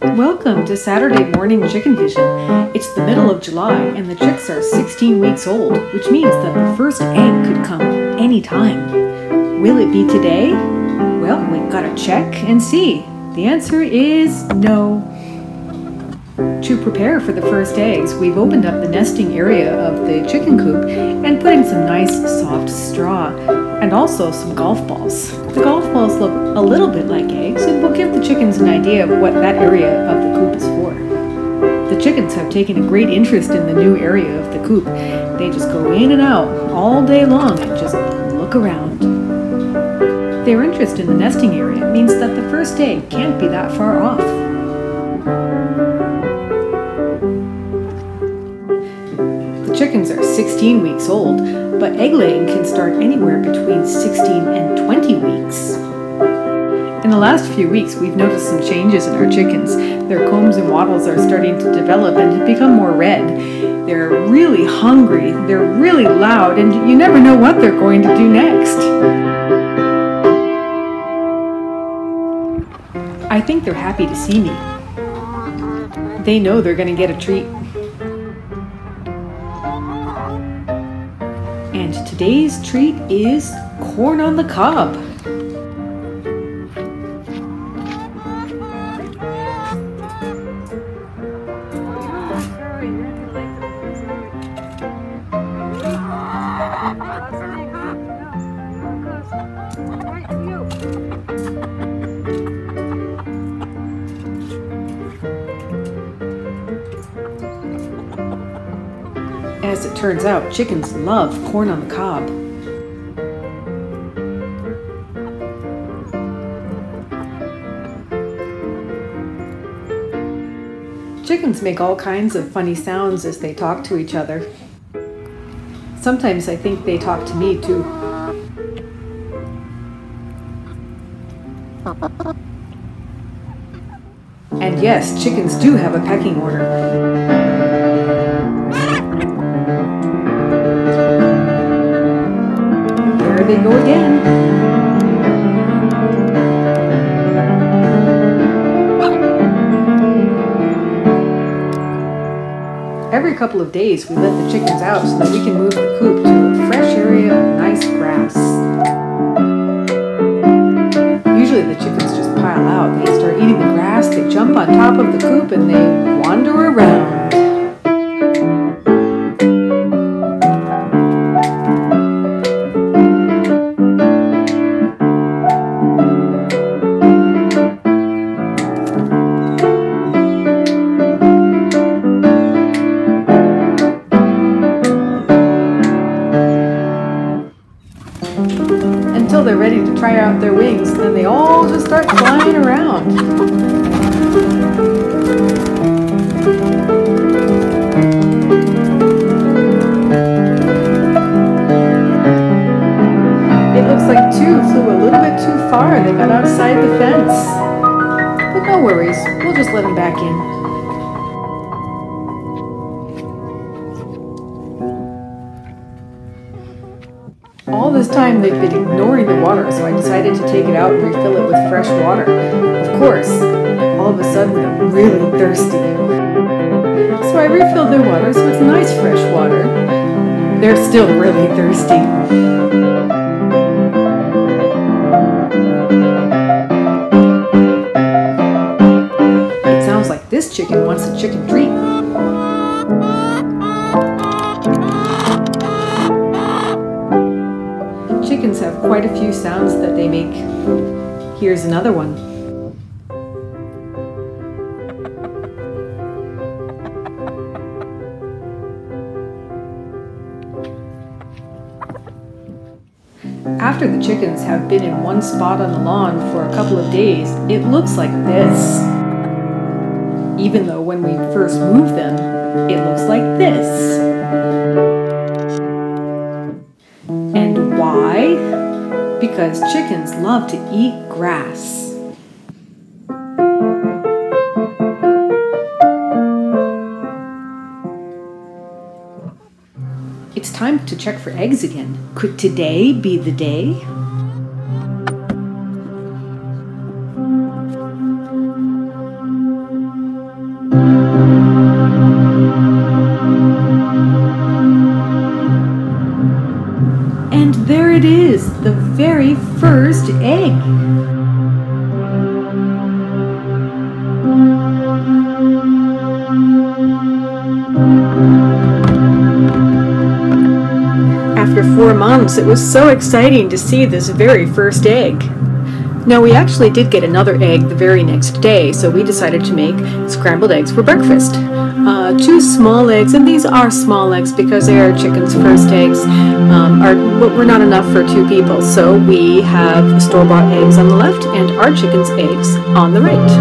Welcome to Saturday Morning Chicken Vision. It's the middle of July and the chicks are 16 weeks old, which means that the first egg could come anytime. Will it be today? Well, we've got to check and see. The answer is no. To prepare for the first eggs, we've opened up the nesting area of the chicken coop and put in some nice soft straw and also some golf balls. The golf balls look a little bit like eggs and will give the chickens an idea of what that area of the coop is for. The chickens have taken a great interest in the new area of the coop. They just go in and out all day long and just look around. Their interest in the nesting area means that the first egg can't be that far off. The chickens are 16 weeks old, but egg laying can start anywhere between 16 and 20 weeks. In the last few weeks, we've noticed some changes in our chickens. Their combs and wattles are starting to develop and become more red. They're really hungry, they're really loud, and you never know what they're going to do next. I think they're happy to see me. They know they're going to get a treat. And today's treat is corn on the cob. As it turns out, chickens love corn on the cob. Chickens make all kinds of funny sounds as they talk to each other. Sometimes I think they talk to me too. And yes, chickens do have a pecking order. There they go again. Every couple of days we let the chickens out so that we can move the coop to a fresh area of nice grass. Usually the chickens just pile out. They start eating the grass, they jump on top of the coop, and they wander around. Until they're ready to try out their wings, then they all just start flying around. It looks like two flew a little bit too far. They got outside the fence. But no worries, we'll just let them back in. All this time they've been ignoring the water, so I decided to take it out and refill it with fresh water. Of course, all of a sudden they're really thirsty. So I refilled their water, so it's nice fresh water. They're still really thirsty. It sounds like this chicken wants a chicken treat. Chickens have quite a few sounds that they make. Here's another one. After the chickens have been in one spot on the lawn for a couple of days, it looks like this. Even though when we first moved them, it looks like this. And why? Because chickens love to eat grass. It's time to check for eggs again. Could today be the day? it is, the very first egg. After 4 months, it was so exciting to see this very first egg. Now, we actually did get another egg the very next day, so we decided to make scrambled eggs for breakfast. 2 small eggs, and these are small eggs because they are chicken's first eggs, were not enough for 2 people, so we have store-bought eggs on the left and our chicken's eggs on the right.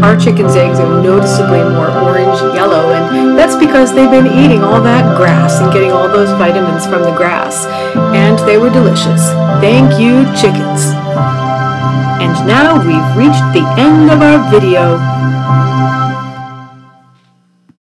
Our chicken's eggs are noticeably more orange-yellow, and that's because they've been eating all that grass and getting all those vitamins from the grass, and they were delicious. Thank you, chickens! And now we've reached the end of our video.